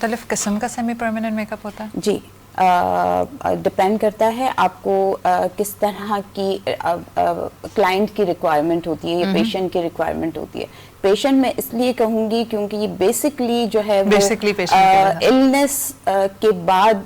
मुख्तलिफ किस्म का सेमी परमानेंट मेकअप होता है? जी, डिपेंड करता है आपको किस तरह की क्लाइंट की रिक्वायरमेंट होती है या पेशेंट की रिक्वायरमेंट होती है। पेशेंट मैं इसलिए कहूँगी क्योंकि ये बेसिकली जो है वो इलनेस के बाद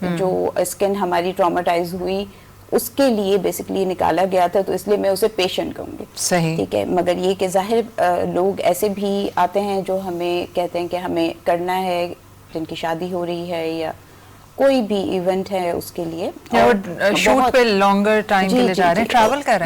जो स्किन हमारी ट्रॉमेटाइज हुई उसके लिए बेसिकली निकाला गया था, तो इसलिए मैं उसे पेशेंट कहूँगी। सही, ठीक है। मगर ये कि जाहिर लोग ऐसे भी आते हैं जो हमें कहते हैं कि हमें करना है, जिनकी शादी हो रही है या कोई भी इवेंट है उसके लिए, और शूट पे लॉन्गर टाइम के लिए जा रहे हैं,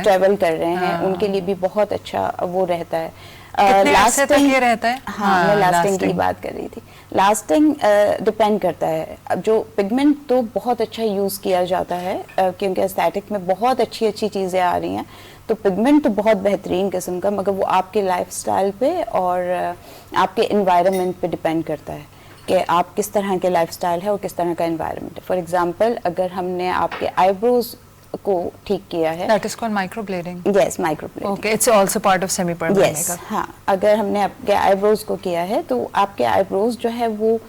ट्रैवल कर रहे हैं, उनके लिए भी बहुत अच्छा वो रहता है। लास्ट तक ये रहता है? हाँ, मैं लास्टिंग की बात कर रही थी। लास्टिंग डिपेंड करता है। अब जो पिगमेंट तो बहुत अच्छा यूज़ किया जाता है क्योंकि एस्थेटिक में बहुत अच्छी अच्छी चीज़ें आ रही हैं, तो पिगमेंट तो बहुत बेहतरीन किस्म का, मगर वो आपके लाइफस्टाइल पे और आपके एनवायरनमेंट पे डिपेंड करता है कि आप किस तरह के लाइफस्टाइल है और किस तरह का एनवायरनमेंट है। फॉर एग्जांपल, अगर हमने आपके आईब्रोज को ठीक किया है, that is called microblading. Yes, microblading. Okay, it's also part of semi permanent makeup. हाँ, अगर हमने आपके आईब्रोज को किया है तो आपके आईब्रोज जो है वो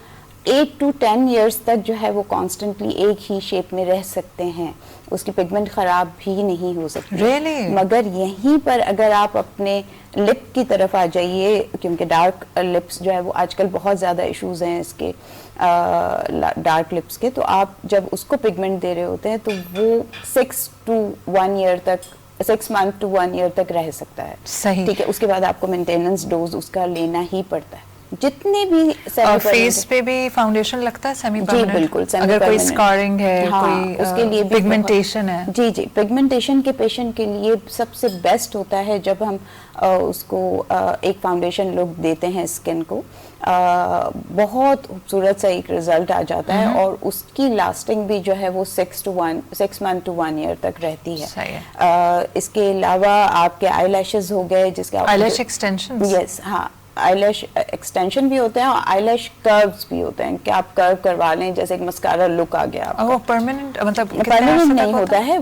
8 to 10 years तक जो है वो कॉन्स्टेंटली एक ही शेप में रह सकते हैं, उसकी पिगमेंट खराब भी नहीं हो सकती। Really? मगर यहीं पर अगर आप अपने लिप की तरफ आ जाइए, क्योंकि डार्क लिप्स जो है वो आजकल बहुत ज़्यादा इश्यूज हैं इसके, डार्क लिप्स के, तो आप जब उसको पिगमेंट दे रहे होते हैं तो वो 6 to 1 year तक, 6 month to 1 year तक रह सकता है। सही, ठीक है। उसके बाद आपको मेंटेनेंस डोज उसका लेना ही पड़ता है। जितने भी फेस पे भी फाउंडेशन लगता है सेमी परमानेंट? जी बिल्कुल, अगर कोई स्कारिंग है, हाँ, कोई उसके लिए पिगमेंटेशन है। जी जी, पिगमेंटेशन के पेशेंट के लिए सबसे बेस्ट होता है जब हम उसको एक फाउंडेशन लुक देते हैं स्किन को, बहुत खूबसूरत सा एक रिजल्ट आ जाता है और उसकी लास्टिंग भी जो है वो 6 month to 1 year तक रहती है। इसके अलावा आपके आईलैशेस हो गए, जिसके आईलैश एक्सटेंशन। यस, हाँ, आईलैश एक्सटेंशन भी होते हैं और आईलैश कर्व्स भी होते हैं कि आप कर्व करवा लें, जैसे एक मस्कारा लुक आ गया आपका। वो परमानेंट, मतलब परमानेंट नहीं होता है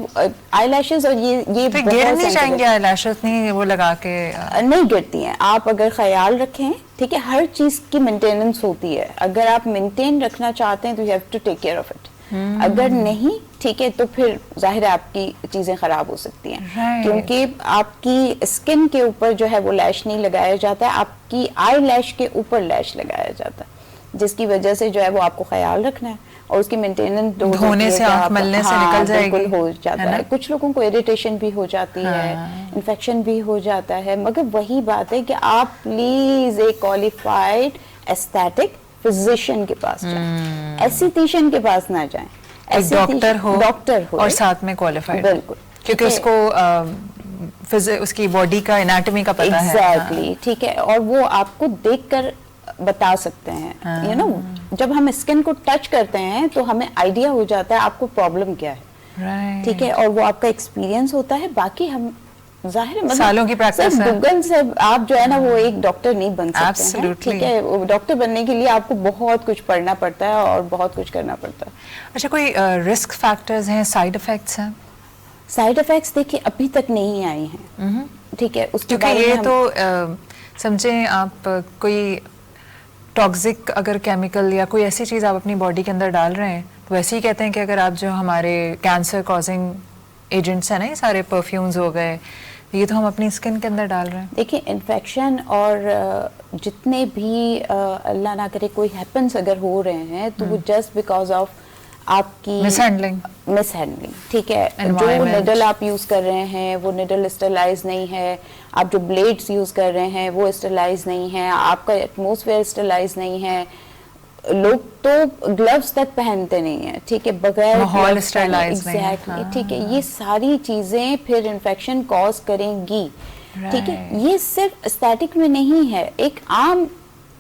आईलैशेस, और ये तो गिर नहीं जाएंगे आईलैशेस? नहीं, वो लगा के नहीं गिरती हैं। आप अगर ख्याल रखें, ठीक है, हर चीज की मेंटेनेंस होती है। अगर आप मेंटेन रखना चाहते हैं तो you have to take care of it. अगर नहीं, ठीक है, तो फिर जाहिर है आपकी चीजें खराब हो सकती हैं। क्योंकि आपकी स्किन के ऊपर जो है वो लैश नहीं लगाया जाता है, आपकी आई लैश के ऊपर लैश लगाया जाता है, जिसकी वजह से जो है वो आपको ख्याल रखना है और उसकी मेंटेनेंस धोने से, आँख मलने से निकल जाएगी, हो जाता है। कुछ लोगों को इरिटेशन भी हो जाती है, इन्फेक्शन भी हो जाता है, मगर वही बात है कि आप प्लीज एक क्वालिफाइड एस्थेटिक फिजिशियन के पास जाएं, एस्थेटिशियन के पास ना जाएं। एक डॉक्टर हो और साथ में क्वालिफाइड, बिल्कुल, क्योंकि उसको उसकी बॉडी का एनाटॉमी का पता है। एग्जैक्टली, ठीक है, और वो आपको देखकर बता सकते हैं। यू नो, जब हम स्किन को टच करते हैं तो हमें आइडिया हो जाता है आपको प्रॉब्लम क्या है। ठीक है, और वो आपका एक्सपीरियंस होता है। बाकी हम जाहिर मतलब सालों की प्रैक्टिस है। गूगल से आप जो है ना वो एक डॉक्टर नहीं बन सकते हैं। ठीक है, डॉक्टर बनने के लिए आपको बहुत कुछ पढ़ना पड़ता है और बहुत कुछ करना पड़ता है। अच्छा, कोई रिस्क फैक्टर्स हैं, साइड इफेक्ट्स हैं? साइड इफेक्ट्स देखिए अभी तक नहीं आई हैं। ठीक है, उसके क्योंकि ये तो समझें आप कोई टॉक्सिक अगर केमिकल या कोई ऐसी चीज़ आप अपनी बॉडी के अंदर डाल रहे हैं, तो वैसे ही कहते हैं कि अगर आप जो हमारे कैंसर कॉजिंग एजेंट्स हैं ना, ये सारे परफ्यूम्स हो गए, ये तो हम अपनी स्किन के अंदर डाल रहे हैं। देखिए, इन्फेक्शन और जितने भी अल्लाह ना करे कोई हैपन्स अगर हो रहे हैं तो वो जस्ट बिकॉज ऑफ आपकी मिसहैंडलिंग। ठीक है, जो निडल आप यूज कर रहे हैं वो निडल स्टरलाइज नहीं है, आप जो ब्लेड्स यूज कर रहे हैं वो स्टरलाइज नहीं है, आपका एटमॉस्फेयर स्टरलाइज नहीं है, लोग तो ग्लव्स तक पहनते नहीं है। ठीक है, बगैर माहौल स्टरलाइज नहीं है। एग्जैक्टली, ठीक है, ये सारी चीजें फिर इन्फेक्शन कॉज करेंगी। ठीक है, ये सिर्फ एस्थेटिक में नहीं है, एक आम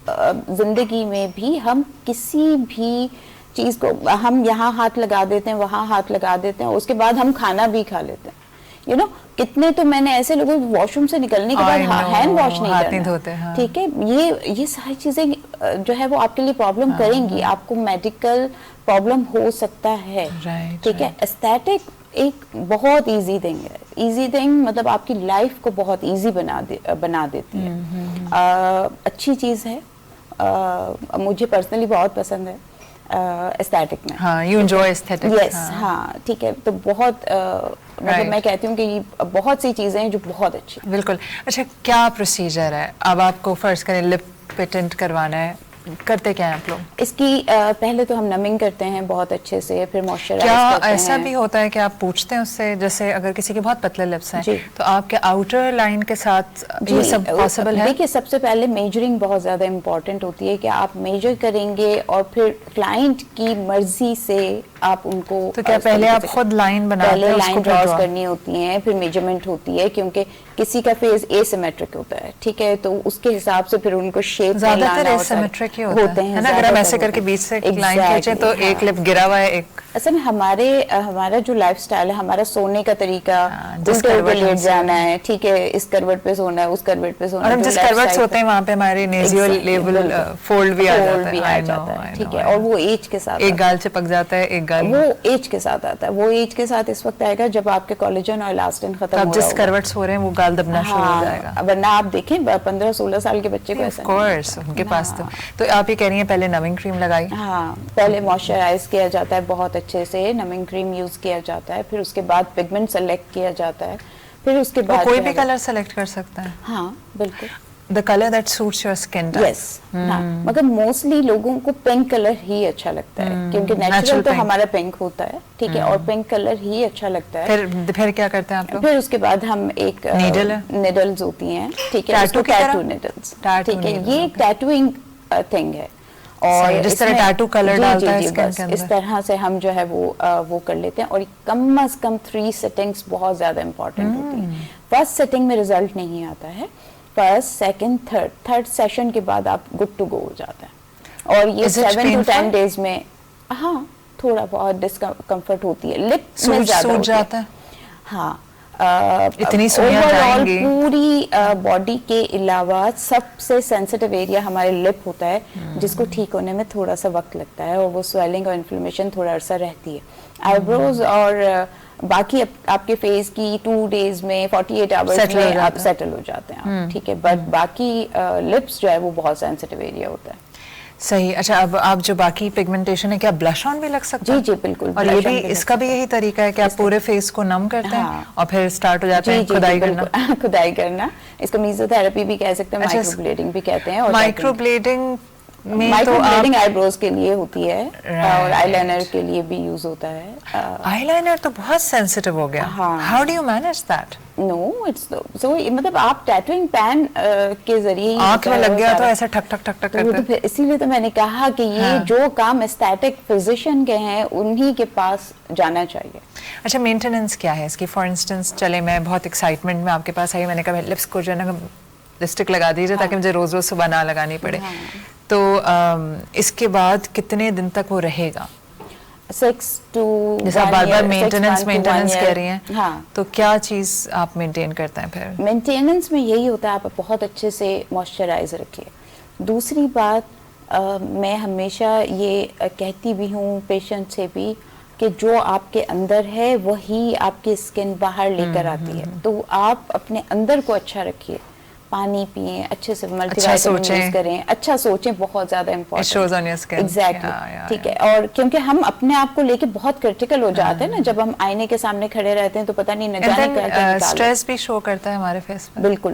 जिंदगी में भी हम किसी भी चीज को हम यहाँ हाथ लगा देते हैं, वहां हाथ लगा देते हैं, उसके बाद हम खाना भी खा लेते हैं। यू नो, कितने तो मैंने ऐसे लोगों वॉशरूम से निकलने के बाद हैंड वॉश नहीं करना। ठीक है, ये सारी चीजें जो है वो आपके लिए प्रॉब्लम करेंगी, आपको मेडिकल प्रॉब्लम हो सकता है। ठीक है, एस्थेटिक एक बहुत इजी थिंग है। इजी थिंग मतलब आपकी लाइफ को बहुत इजी बना देती है। अच्छी चीज है मुझे पर्सनली बहुत पसंद है एस्थेटिक में। हाँ, यू एंजॉय एस्थेटिक। यस, हाँ ठीक है, तो बहुत मतलब Right. मैं कहती हूँ कि ये बहुत सी चीज़ें हैं जो बहुत अच्छी हैं। बिल्कुल। अच्छा, क्या प्रोसीजर है अब आपको फर्स्ट करें लिप पेटेंट करवाना है, करते क्या है आप लोग? इसकी पहले तो हम नमिंग करते हैं बहुत अच्छे से, फिर मॉइस्चराइज क्या करते ऐसा हैं। भी होता है कि आप पूछते हैं उससे, जैसे अगर किसी के बहुत पतले लिप्स हैं जी। तो आपके आउटर लाइन के साथ ये सब पॉसिबल है? देखिए, सबसे पहले मेजरिंग बहुत ज़्यादा इम्पॉर्टेंट होती है कि आप मेजर करेंगे और फिर क्लाइंट की मर्जी से आप उनको तो क्या पहले आप खुद लाइन बनाते पहले हैं, उसको लाइन फिर ड्रॉज draw? करनी होती है, फिर मेजरमेंट होती है, क्योंकि किसी का फेस एसिमेट्रिक होता है, ठीक है, तो उसके हिसाब से फिर उनको शेप में लाना ज्यादातर होता है। एसिमेट्रिक ही होते हैं ना, अगर हम ज्यादातर ऐसे करके होते बीच से हैं। लाइन खींचे तो Exactly, एक हाँ। लिप गिरा हुआ है, एक असल में हमारा जो लाइफस्टाइल है, हमारा सोने का तरीका, जिस उल्टे करवट उल्टे लेट हम जाना है, ठीक है, इस करवट पे सोना है, उस करवट पे सोना और है, हम जो जिस left करवट side सोते हैं वहाँ पे हमारे नेजियल Exactly, लेवल बिल्कुल। फोल्ड भी आ Fold जाता है। भी आ जाता है, ठीक है, और वो एज के साथ एक आता गाल चिपक जाता है, एक गाल है। वो एज के साथ आता है, वो एज के साथ इस वक्त आएगा जब आपके कोलेजन और इलास्टिन तो खत्म आप हो जिस रहा होगा। करवट सो रहे हैं वो गाल दबना शुरू हो जाएगा। हाँ, वरना आप देखें 15-16 साल के बच्चे को ऑफ ऐसा नहीं कोर्स होता। उनके पास हाँ। तो आप ये कह रही हैं पहले नमिंग क्रीम लगाई, हाँ, पहले मॉइस्चराइज किया जाता है बहुत अच्छे से, नमिंग क्रीम यूज किया जाता है, फिर उसके बाद पिगमेंट सेलेक्ट किया जाता है, फिर उसके वो बाद कोई जो भी है कलर सेलेक्ट कर सकता है, हाँ बिल्कुल, the colour that suits your skin type. Yes, हाँ, मगर मोस्टली लोगों को पिंक कलर ही अच्छा लगता है, क्योंकि natural नेचुरल तो pink। हमारा पिंक होता है, ठीक है, और पिंक कलर ही अच्छा लगता है। फिर क्या करते हैं आप लोग? फिर उसके बाद हम एक Needle है? निडल्स होती हैं, ठीक है, Tattoo उसको की तरह? टैटू निडल्स, Tattoo ठीक है, needle, ये एक टैटूइंग थिंग है। और सही, जिस तरह इसमें- tattoo colour जी, डालता जी, है जी, skin बस के इस अंदर। तरह से हम जो है वो कर लेते हैं, और कम से कम 3 सेटिंग्स बहुत ज्यादा इंपॉर्टेंट होती हैं। फर्स्ट सेटिंग में रिजल्ट नहीं आता है, फर्स्ट सेकंड थर्ड सेशन के बाद आप गुड टू गो हो जाता है, और ये Is it 7 to 10 painful? Days में हाँ थोड़ा बहुत डिस्कम्फर्ट होती है, लिप में सूज ज्यादा होती है। जाता है? हाँ, इतनी सुइयां overall जाएंगी? पूरी बॉडी के अलावा सबसे सेंसिटिव एरिया हमारे लिप होता है, जिसको ठीक होने में थोड़ा सा वक्त लगता है, और वो स्वेलिंग और इन्फ्लेमेशन थोड़ा अर्सा रहती है। आईब्रोज और बाकी आपके फेस की 2 डेज में 48 आवर्स Settle हो में जाता आप है। सेटल हो जाते हैं आप, ठीक है, बट बाकी लिप्स जो है वो बहुत सेंसिटिव एरिया होता है। सही। अच्छा, अब आप जो बाकी पिगमेंटेशन है, क्या ब्लश ऑन भी लग सकता है? जी, बिल्कुल, और ये blush on भी भी लग इसका भी यही तरीका है कि आप पूरे फेस को नम करते हैं हाँ। और फिर स्टार्ट हो जाते हैं खुदाई करना? बिल्कुल, खुदाई करना, इसको मेसोथेरेपी भी कह सकते हैं, अच्छा, माइक्रोब्लेडिंग भी कहते हैं, और माइक्रोब्लेडिंग में तो माइक्रोब्लेडिंग आप आईब्रोज के लिए होती है, और आईलाइनर के लिए भी यूज होता है। आईलाइनर तो बहुत सेंसिटिव हो गया। हाँ। How do you manage that? No, it's so मतलब आप टैटूइंग पेन के जरिए ही आंख में होता है लग वो गया तो सारा। ऐसे ठक ठक ठक ठक तो वो तो करते फिर इसीलिए तो मैंने कहा कि ये हाँ। जो काम एस्थेटिक फिजिशियन के हैं उन्हीं के पास जाना चाहिए। अच्छा, मेंटेनेंस क्या है इसकी? फॉर इंस्टेंस, चले मैं बहुत एक्साइटमेंट में आपके पास आई, मैंने कहा लिप्स को जो है ना लिपस्टिक लगा दीजिए ताकि मुझे रोज रोज सुबह ना लगानी पड़े, तो इसके बाद कितने दिन तक वो रहेगा? 6 to जैसे आप 1 बार बार year, 6 maintenance month to maintenance 1 कह year। रही हैं, हाँ, तो क्या चीज आप मेंटेन करते हैं फिर? मेंटेनेंस में यही होता है, आप बहुत अच्छे से मॉइस्चराइज रखिए। दूसरी बात, मैं हमेशा ये कहती भी हूँ पेशेंट से भी कि जो आपके अंदर है वही आपकी स्किन बाहर लेकर आती है, तो आप अपने अंदर को अच्छा रखिए, पानी पिए, अच्छे से मल्टीविटामिन यूज करें, अच्छा सोचें, बहुत ज्यादा It shows on your important. skin. Exactly, Yeah, ठीक है, और क्योंकि हम अपने आप को लेके बहुत क्रिटिकल हो जाते हैं ना, जब हम आईने के सामने खड़े रहते हैं तो पता नहीं न जाने क्या क्या निकाल। स्ट्रेस भी शो करता है हमारे फेस पे। बिल्कुल,